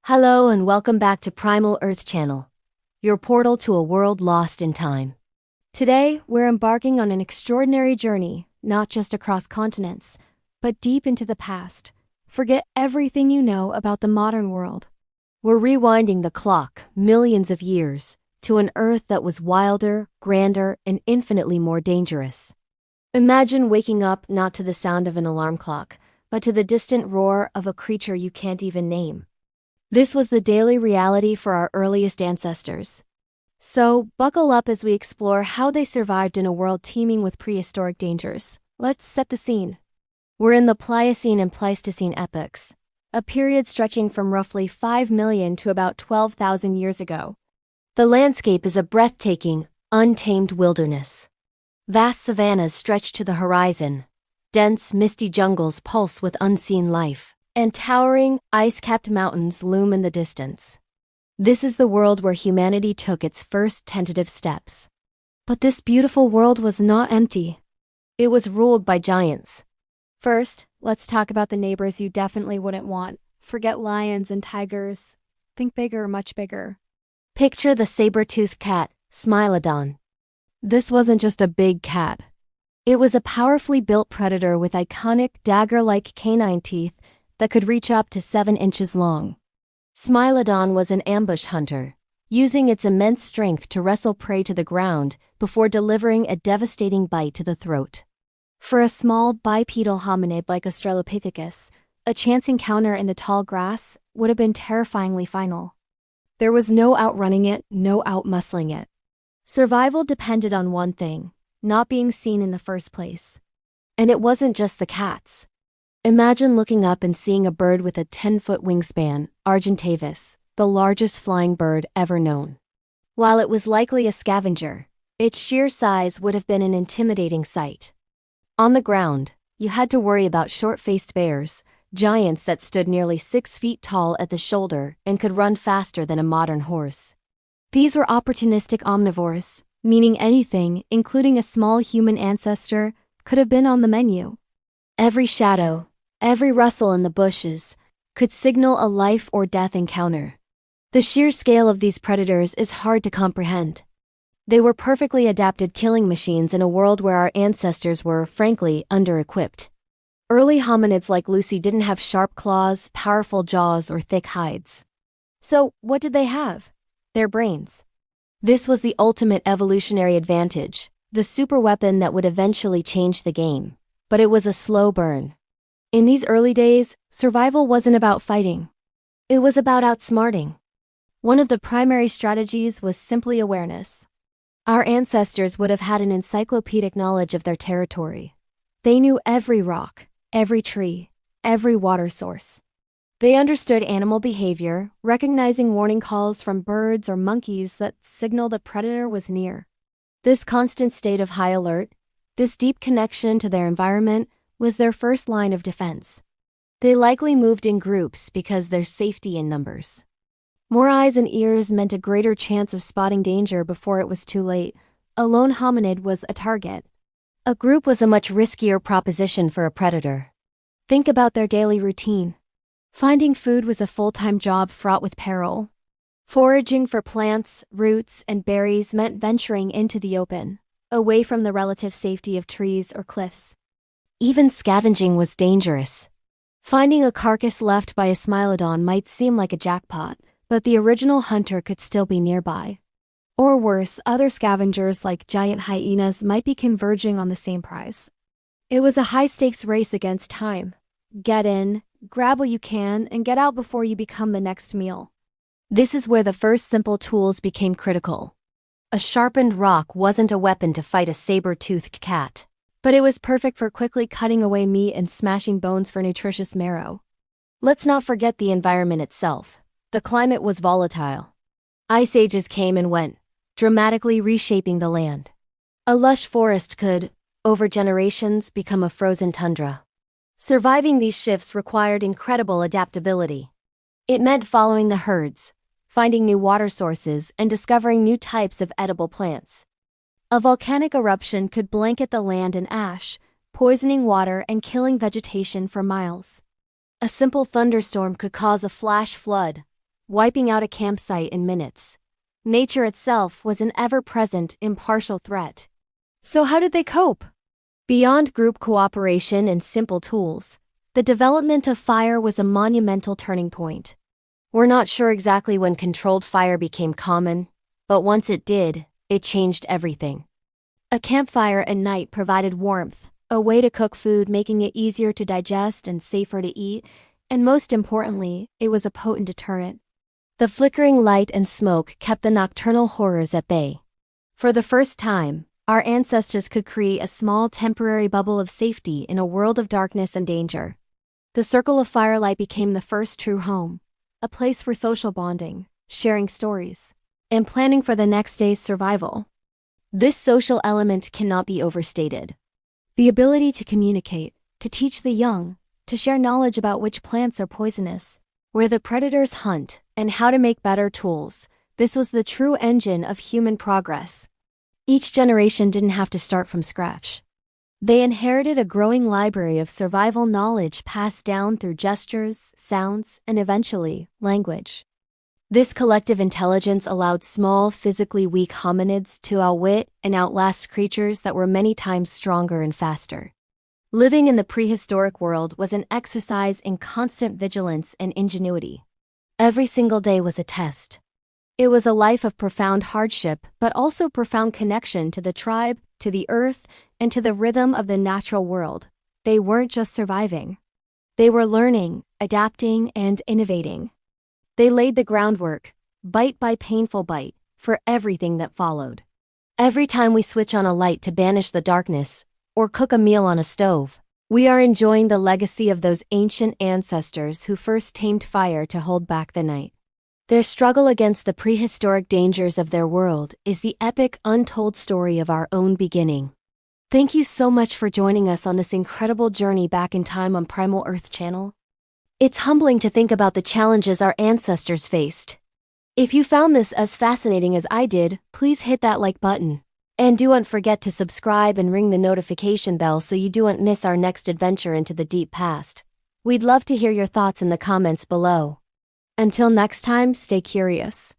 Hello and welcome back to Primal Earth Channel, your portal to a world lost in time. Today, we're embarking on an extraordinary journey, not just across continents, but deep into the past. Forget everything you know about the modern world. We're rewinding the clock millions of years to an Earth that was wilder, grander, and infinitely more dangerous. Imagine waking up not to the sound of an alarm clock, but to the distant roar of a creature you can't even name. This was the daily reality for our earliest ancestors. So, buckle up as we explore how they survived in a world teeming with prehistoric dangers. Let's set the scene. We're in the Pliocene and Pleistocene epochs, a period stretching from roughly 5 million to about 12,000 years ago. The landscape is a breathtaking, untamed wilderness. Vast savannas stretch to the horizon. Dense, misty jungles pulse with unseen life, and towering, ice-capped mountains loom in the distance. This is the world where humanity took its first tentative steps. But this beautiful world was not empty. It was ruled by giants. First, let's talk about the neighbors you definitely wouldn't want. Forget lions and tigers. Think bigger, much bigger. Picture the saber-toothed cat, Smilodon. This wasn't just a big cat. It was a powerfully built predator with iconic dagger-like canine teeth that could reach up to 7 inches long. Smilodon was an ambush hunter, using its immense strength to wrestle prey to the ground before delivering a devastating bite to the throat. For a small bipedal hominid like Australopithecus, a chance encounter in the tall grass would have been terrifyingly final. There was no outrunning it, no outmuscling it. Survival depended on one thing: not being seen in the first place. And it wasn't just the cats. Imagine looking up and seeing a bird with a 10-foot wingspan, Argentavis, the largest flying bird ever known. While it was likely a scavenger, its sheer size would have been an intimidating sight. On the ground, you had to worry about short-faced bears, giants that stood nearly 6 feet tall at the shoulder and could run faster than a modern horse. These were opportunistic omnivores, meaning anything, including a small human ancestor, could have been on the menu. Every shadow, every rustle in the bushes, could signal a life or death encounter. The sheer scale of these predators is hard to comprehend. They were perfectly adapted killing machines in a world where our ancestors were, frankly, under-equipped. Early hominids like Lucy didn't have sharp claws, powerful jaws, or thick hides. So, what did they have? Their brains. This was the ultimate evolutionary advantage, the superweapon that would eventually change the game. But it was a slow burn. In these early days, survival wasn't about fighting. It was about outsmarting. One of the primary strategies was simply awareness. Our ancestors would have had an encyclopedic knowledge of their territory. They knew every rock, every tree, every water source. They understood animal behavior, recognizing warning calls from birds or monkeys that signaled a predator was near. This constant state of high alert, this deep connection to their environment, was their first line of defense. They likely moved in groups because there's safety in numbers. More eyes and ears meant a greater chance of spotting danger before it was too late. A lone hominid was a target. A group was a much riskier proposition for a predator. Think about their daily routine. Finding food was a full-time job fraught with peril. Foraging for plants, roots, and berries meant venturing into the open, away from the relative safety of trees or cliffs. Even scavenging was dangerous. Finding a carcass left by a Smilodon might seem like a jackpot, but the original hunter could still be nearby. Or worse, other scavengers like giant hyenas might be converging on the same prize. It was a high-stakes race against time. Get in, grab what you can, and get out before you become the next meal. This is where the first simple tools became critical. A sharpened rock wasn't a weapon to fight a saber-toothed cat, but it was perfect for quickly cutting away meat and smashing bones for nutritious marrow. Let's not forget the environment itself. The climate was volatile. Ice ages came and went, dramatically reshaping the land. A lush forest could, over generations, become a frozen tundra. Surviving these shifts required incredible adaptability. It meant following the herds, finding new water sources, and discovering new types of edible plants. A volcanic eruption could blanket the land in ash, poisoning water and killing vegetation for miles. A simple thunderstorm could cause a flash flood, wiping out a campsite in minutes. Nature itself was an ever-present, impartial threat. So how did they cope? Beyond group cooperation and simple tools, the development of fire was a monumental turning point. We're not sure exactly when controlled fire became common, but once it did, it changed everything. A campfire at night provided warmth, a way to cook food, making it easier to digest and safer to eat, and most importantly, it was a potent deterrent. The flickering light and smoke kept the nocturnal horrors at bay. For the first time, our ancestors could create a small temporary bubble of safety in a world of darkness and danger. The circle of firelight became the first true home, a place for social bonding, sharing stories, and planning for the next day's survival. This social element cannot be overstated. The ability to communicate, to teach the young, to share knowledge about which plants are poisonous, where the predators hunt, and how to make better tools, this was the true engine of human progress. Each generation didn't have to start from scratch. They inherited a growing library of survival knowledge passed down through gestures, sounds, and eventually, language. This collective intelligence allowed small, physically weak hominids to outwit and outlast creatures that were many times stronger and faster. Living in the prehistoric world was an exercise in constant vigilance and ingenuity. Every single day was a test. It was a life of profound hardship, but also profound connection to the tribe, to the earth, and to the rhythm of the natural world. They weren't just surviving. They were learning, adapting, and innovating. They laid the groundwork, bite by painful bite, for everything that followed. Every time we switch on a light to banish the darkness, or cook a meal on a stove, we are enjoying the legacy of those ancient ancestors who first tamed fire to hold back the night. Their struggle against the prehistoric dangers of their world is the epic, untold story of our own beginning. Thank you so much for joining us on this incredible journey back in time on Primal Earth Channel. It's humbling to think about the challenges our ancestors faced. If you found this as fascinating as I did, please hit that like button. And don't forget to subscribe and ring the notification bell so you don't miss our next adventure into the deep past. We'd love to hear your thoughts in the comments below. Until next time, stay curious.